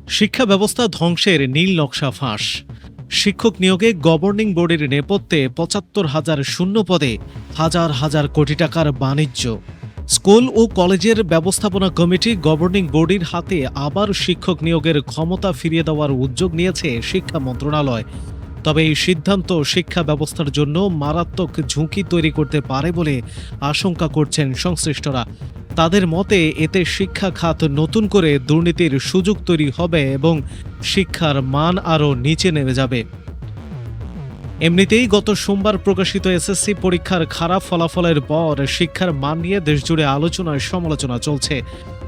শিক্ষা ব্যবস্থা ধ্বংসের নীল নকশা ফাঁস। শিক্ষক নিয়োগে গভর্নিং বোর্ডের নেপথ্যে ৭৫,০০০ শূন্য পদে হাজার হাজার কোটি টাকার বাণিজ্য। স্কুল ও কলেজের ব্যবস্থাপনা কমিটি গভর্নিং বোর্ডের হাতে আবার শিক্ষক নিয়োগের ক্ষমতা ফিরিয়ে দেওয়ার উদ্যোগ নিয়েছে শিক্ষা মন্ত্রণালয়। তবে এই সিদ্ধান্ত শিক্ষা ব্যবস্থার জন্য মারাত্মক ঝুঁকি তৈরি করতে পারে বলে আশঙ্কা করছেন সংশ্লিষ্টরা। তাদের মতে এতে শিক্ষা খাত নতুন করে দুর্নীতির সুযোগ তৈরি হবে এবং শিক্ষার মান আরও নিচে নেমে যাবে। এমনিতেই গত সোমবার প্রকাশিত এসএসসি পরীক্ষার খারাপ ফলাফলের পর শিক্ষার মান নিয়ে দেশজুড়ে আলোচনায় সমালোচনা চলছে।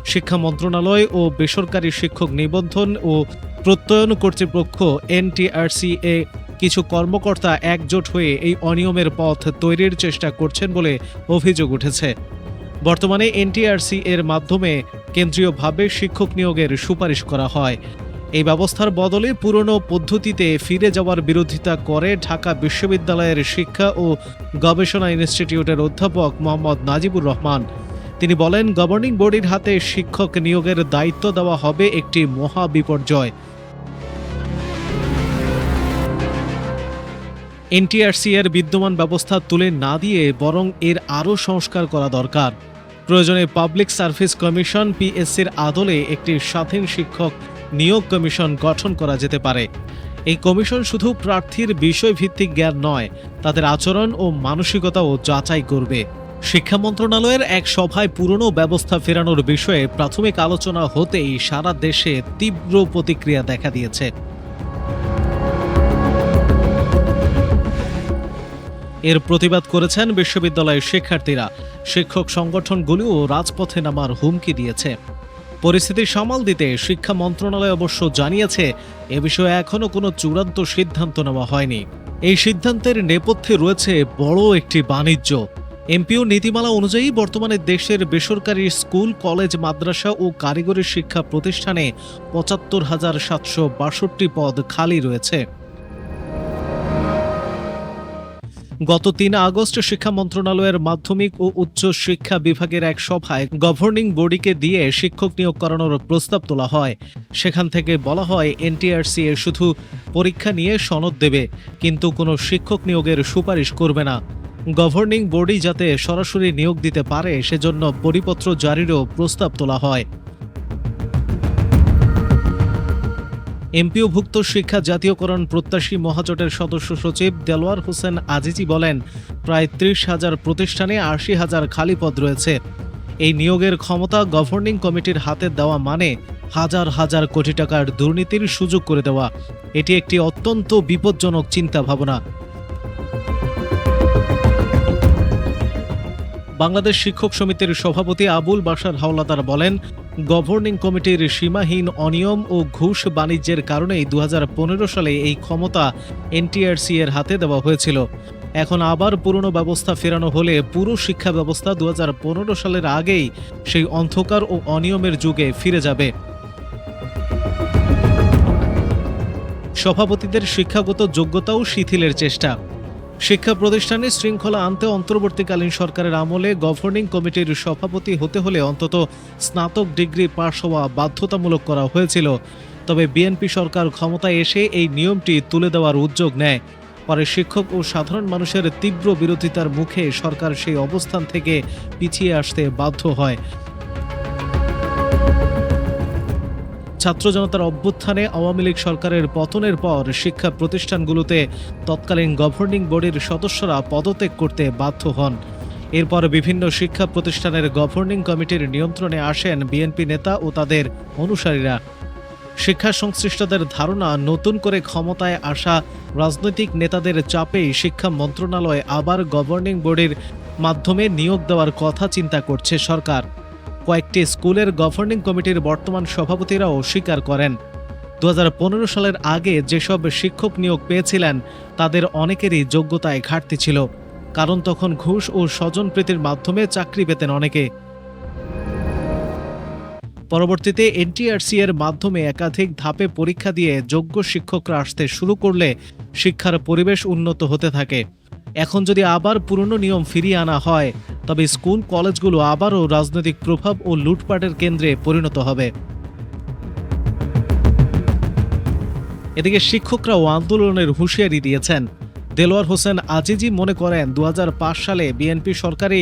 শিক্ষা মন্ত্রণালয় ও বেসরকারি শিক্ষক নিবন্ধন ও প্রত্যয়ন কর্তৃপক্ষ এনটিআরসি-এ কিছু কর্মকর্তা একজোট হয়ে এই অনিয়মের পথ তৈরির চেষ্টা করছেন বলে অভিযোগ উঠেছে। বর্তমানে এনটিআরসি এর মাধ্যমে কেন্দ্রীয়ভাবে শিক্ষক নিয়োগের সুপারিশ করা হয়। এই ব্যবস্থার বদলে পুরনো পদ্ধতিতে ফিরে যাওয়ার বিরোধিতা করে ঢাকা বিশ্ববিদ্যালয়ের শিক্ষা ও গবেষণা ইনস্টিটিউটের অধ্যাপক মোহাম্মদ নাজিবুর রহমান। তিনি বলেন, গভর্নিং বডির হাতে শিক্ষক নিয়োগের দায়িত্ব দেওয়া হবে একটি মহা বিপর্যয়। এনটিআরসি এর বিদ্যমান ব্যবস্থা তুলে না দিয়ে বরং এর আরও সংস্কার করা দরকার। প্রয়োজনে পাবলিক সার্ভিস কমিশন পিএসসির আদলে একটি স্বাধীন শিক্ষক নিয়োগ কমিশন গঠন করা যেতে পারে। এই কমিশন শুধু প্রার্থীর বিষয়ভিত্তিক জ্ঞান নয়, তাদের আচরণ ও মানসিকতাও যাচাই করবে। শিক্ষা মন্ত্রণালয়ের এক সভায় পুরনো ব্যবস্থা ফেরানোর বিষয়ে প্রাথমিক আলোচনা হতেই সারা দেশে তীব্র প্রতিক্রিয়া দেখা দিয়েছে। এর প্রতিবাদ করেছেন বিশ্ববিদ্যালয়ের শিক্ষার্থীরা। শিক্ষক সংগঠনগুলিও রাজপথে নামার হুমকি দিয়েছে। পরিস্থিতি সামাল দিতে শিক্ষা মন্ত্রণালয় অবশ্য জানিয়েছে, এ বিষয়ে এখনও কোনো চূড়ান্ত সিদ্ধান্ত নেওয়া হয়নি। এই সিদ্ধান্তের নেপথ্যে রয়েছে বড় একটি বাণিজ্য। এমপিও নীতিমালা অনুযায়ী বর্তমানে দেশের বেসরকারি স্কুল, কলেজ, মাদ্রাসা ও কারিগরি শিক্ষা প্রতিষ্ঠানে ৭৫,৭৬২ পদ খালি রয়েছে। গত ৩ আগস্ট শিক্ষা মন্ত্রণালয়ের মাধ্যমিক ও উচ্চ শিক্ষা বিভাগের এক সভায় গভর্নিং বডিকে দিয়ে শিক্ষক নিয়োগ করানোর প্রস্তাব তোলা হয়। সেখান থেকে বলা হয়, এনটিআরসি শুধু পরীক্ষা নিয়ে সনদ দেবে, কিন্তু কোনো শিক্ষক নিয়োগের সুপারিশ করবে না। গভর্নিং বডি যাতে সরাসরি নিয়োগ দিতে পারে সেজন্য পরিপত্র জারিরও প্রস্তাব তোলা হয়। এমপিওভুক্ত শিক্ষা জাতীয়করণ প্রত্যাশী মহাজোটের সদস্য সচিব দেলোয়ার হোসেন আজিজি বলেন, প্রায় ৩০,০০০ প্রতিষ্ঠানে ৮০,০০০ খালি পদ রয়েছে। এই নিয়োগের ক্ষমতা গভর্নিং কমিটির হাতে দেওয়া মানে হাজার হাজার কোটি টাকার দুর্নীতির সুযোগ করে দেওয়া। এটি একটি অত্যন্ত বিপজ্জনক চিন্তা ভাবনা। বাংলাদেশ শিক্ষক সমিতির সভাপতি আবুল বাশার হাওলাদার বলেন, গভর্নিং কমিটির সীমাহীন অনিয়ম ও ঘুষ বাণিজ্যের কারণেই ২০১৫ সালে এই ক্ষমতা এনটিআরসি এর হাতে দেওয়া হয়েছিল। এখন আবার পুরনো ব্যবস্থা ফেরানো হলে পুরো শিক্ষা ব্যবস্থা ২০১৫ সালের আগেই সেই অন্ধকার ও অনিয়মের যুগে ফিরে যাবে। সভাপতিদের শিক্ষাগত যোগ্যতাও শিথিলের চেষ্টা। শিক্ষা প্রতিষ্ঠানে শৃঙ্খলা আনতে অন্তর্বর্তীকালীন সরকারের আমলে গভর্নিং কমিটির সভাপতি হতে হলে অন্তত স্নাতক ডিগ্রি পাশ হওয়া বাধ্যতামূলক করা হয়েছিল। তবে বিএনপি সরকার ক্ষমতায় এসে এই নিয়মটি তুলে দেওয়ার উদ্যোগ নেয়। পরে শিক্ষক ও সাধারণ মানুষের তীব্র বিরোধিতার মুখে সরকার সেই অবস্থান থেকে পিছিয়ে আসতে বাধ্য হয়। ছাত্র জনতার অভ্যুত্থানে আওয়ামী লীগ সরকারের পতনের পর শিক্ষা প্রতিষ্ঠানগুলোতে তৎকালীন গভর্নিং বডির সদস্যরা পদত্যাগ করতে বাধ্য হন। এরপর বিভিন্ন শিক্ষা প্রতিষ্ঠানের গভর্নিং কমিটির নিয়ন্ত্রণে আসেন বিএনপি নেতা ও তাদের অনুসারীরা। শিক্ষা সংশ্লিষ্টদের ধারণা, নতুন করে ক্ষমতায় আসা রাজনৈতিক নেতাদের চাপেই শিক্ষা মন্ত্রণালয় আবার গভর্নিং বডির মাধ্যমে নিয়োগ দেওয়ার কথা চিন্তা করছে সরকার। কয়েকটি স্কুলের গভর্নিং কমিটির বর্তমান সভাপতিরাও স্বীকার করেন, ২০১৫ সালের আগে যেসব শিক্ষক নিয়োগ পেয়েছিলেন তাদের অনেকেরই যোগ্যতায় ঘাটতি ছিল, কারণ তখন ঘুষ ও স্বজনপ্রীতির মাধ্যমে চাকরি পেতেন অনেকে। পরবর্তীতে এনটিআরসি এর মাধ্যমে একাধিক ধাপে পরীক্ষা দিয়ে যোগ্য শিক্ষকরা আসতে শুরু করলে শিক্ষার পরিবেশ উন্নত হতে থাকে। এখন যদি আবার পুরনো নিয়ম ফিরিয়ে আনা হয়, তবে স্কুল কলেজগুলো আবারও রাজনৈতিক প্রভাব ও লুটপাটের কেন্দ্রে পরিণত হবে। এদিকে শিক্ষকরাও আন্দোলনের হুঁশিয়ারি দিয়েছেন। দেলোয়ার হোসেন আজিজি মনে করেন 2005 সালে বিএনপি সরকারি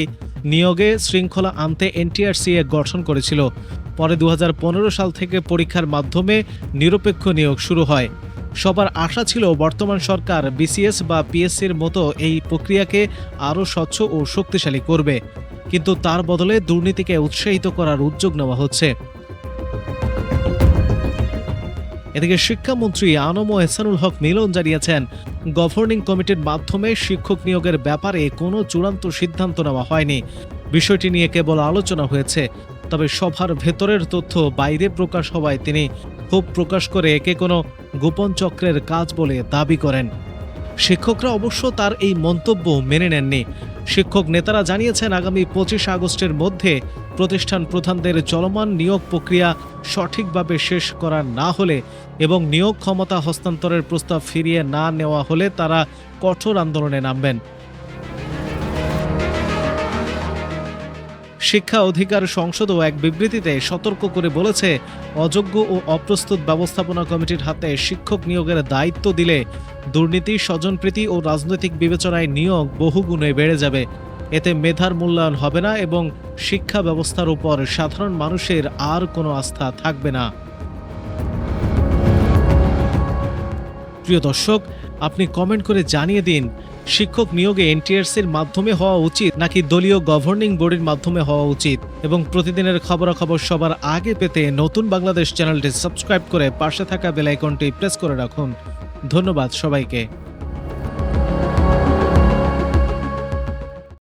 নিয়োগে শৃঙ্খলা আনতে এনটিআরসি গঠন করেছিল। পরে 2015 সাল থেকে পরীক্ষার মাধ্যমে নিরপেক্ষ নিয়োগ শুরু হয়। সবার আশা ছিল বর্তমান সরকার বিসিএস বা পিএসসির মতো এই প্রক্রিয়াকে আরও স্বচ্ছ ও শক্তিশালী করবে, কিন্তু তার বদলে দুর্নীতিকে উৎসাহিত করার উদ্যোগ নেওয়া হচ্ছে। এদিকে শিক্ষামন্ত্রী আনম এহসানুল হক মিলন জানিয়েছেন, গভর্নিং কমিটির মাধ্যমে শিক্ষক নিয়োগের ব্যাপারে কোনো চূড়ান্ত সিদ্ধান্ত নেওয়া হয়নি। বিষয়টি নিয়ে কেবল আলোচনা হয়েছে। তবে সভার ভেতরের তথ্য বাইরে প্রকাশ হওয়ায় তিনি ক্ষোভ প্রকাশ করে একে কোনো গোপন চক্রের কাজ বলে দাবি করেন। শিক্ষকরা অবশ্য তার এই মন্তব্য মেনে নেননি। শিক্ষক নেতারা জানিয়েছেন, আগামী 25 আগস্টের মধ্যে প্রতিষ্ঠান প্রধানদের চলমান নিয়োগ প্রক্রিয়া সঠিকভাবে শেষ করা না হলে এবং নিয়োগ ক্ষমতা হস্তান্তরের প্রস্তাব ফিরিয়ে না নেওয়া হলে তারা কঠোর আন্দোলনে নামবেন। শিক্ষা অধিকার সংসদও এক বিবৃতিতে সতর্ক করে বলেছে, অযোগ্য ও অপ্রস্তুত ব্যবস্থাপনা কমিটির হাতে শিক্ষক নিয়োগের দায়িত্ব দিলে দুর্নীতি, স্বজনপ্রীতি ও রাজনৈতিক বিবেচনায় নিয়োগ বহুগুণে বেড়ে যাবে। এতে মেধার মূল্যায়ন হবে না এবং শিক্ষা ব্যবস্থার উপর সাধারণ মানুষের আর কোনো আস্থা থাকবে না। প্রিয় দর্শক, আপনি কমেন্ট করে জানিয়ে দিন, শিক্ষক নিয়োগে এনটিআরসির মাধ্যমে হওয়া উচিত নাকি দলীয় গভর্নিং বডির মাধ্যমে হওয়া উচিত? এবং প্রতিদিনের খবরাখবর সবার আগে পেতে নতুন বাংলাদেশ চ্যানেলটি সাবস্ক্রাইব করে পাশে থাকা বেল আইকনটি প্রেস করে রাখুন। ধন্যবাদ সবাইকে।